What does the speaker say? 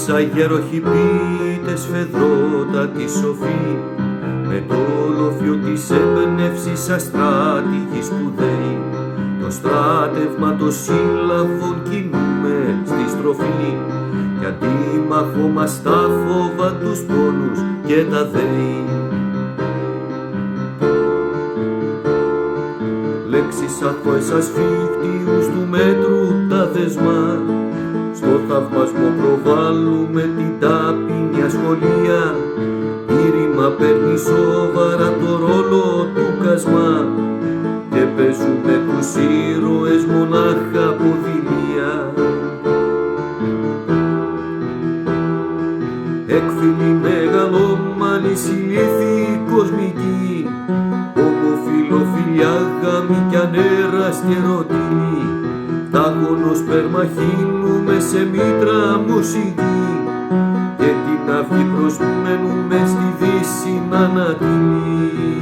αγεροχυπίτες φεδρότατοι σοφοί, με το ολόφιο της έμπνευσης αστράτηγοι σπουδαίοι, το στράτευμα των σύλλαβων κινούμε στη στροφή, κι αντίμαχο μας τα φόβα, τους πόνους και τα δέη. Λέξεις αθώες ασφίχτιους του μέτρου τα δεσμά, στο θαυμασμό προβάλλουμε την ταπεινή ασχολία, η ρήμα παίρνει σοβαρά το ρόλο του κασμά και παίζουμε τους ήρωες μονάχα από δειλία. Έκφυλοι μεγαλόμανοι ηλίθιοι κοσμικοί, ομοφιλοφιλιά γάμοι κι ανέραστη ερωτική, τάγωνο σπέρμα χύνουμε σε μήτρα μουσική και την αυγή προσμένουμε στη δύση να ανατείλει.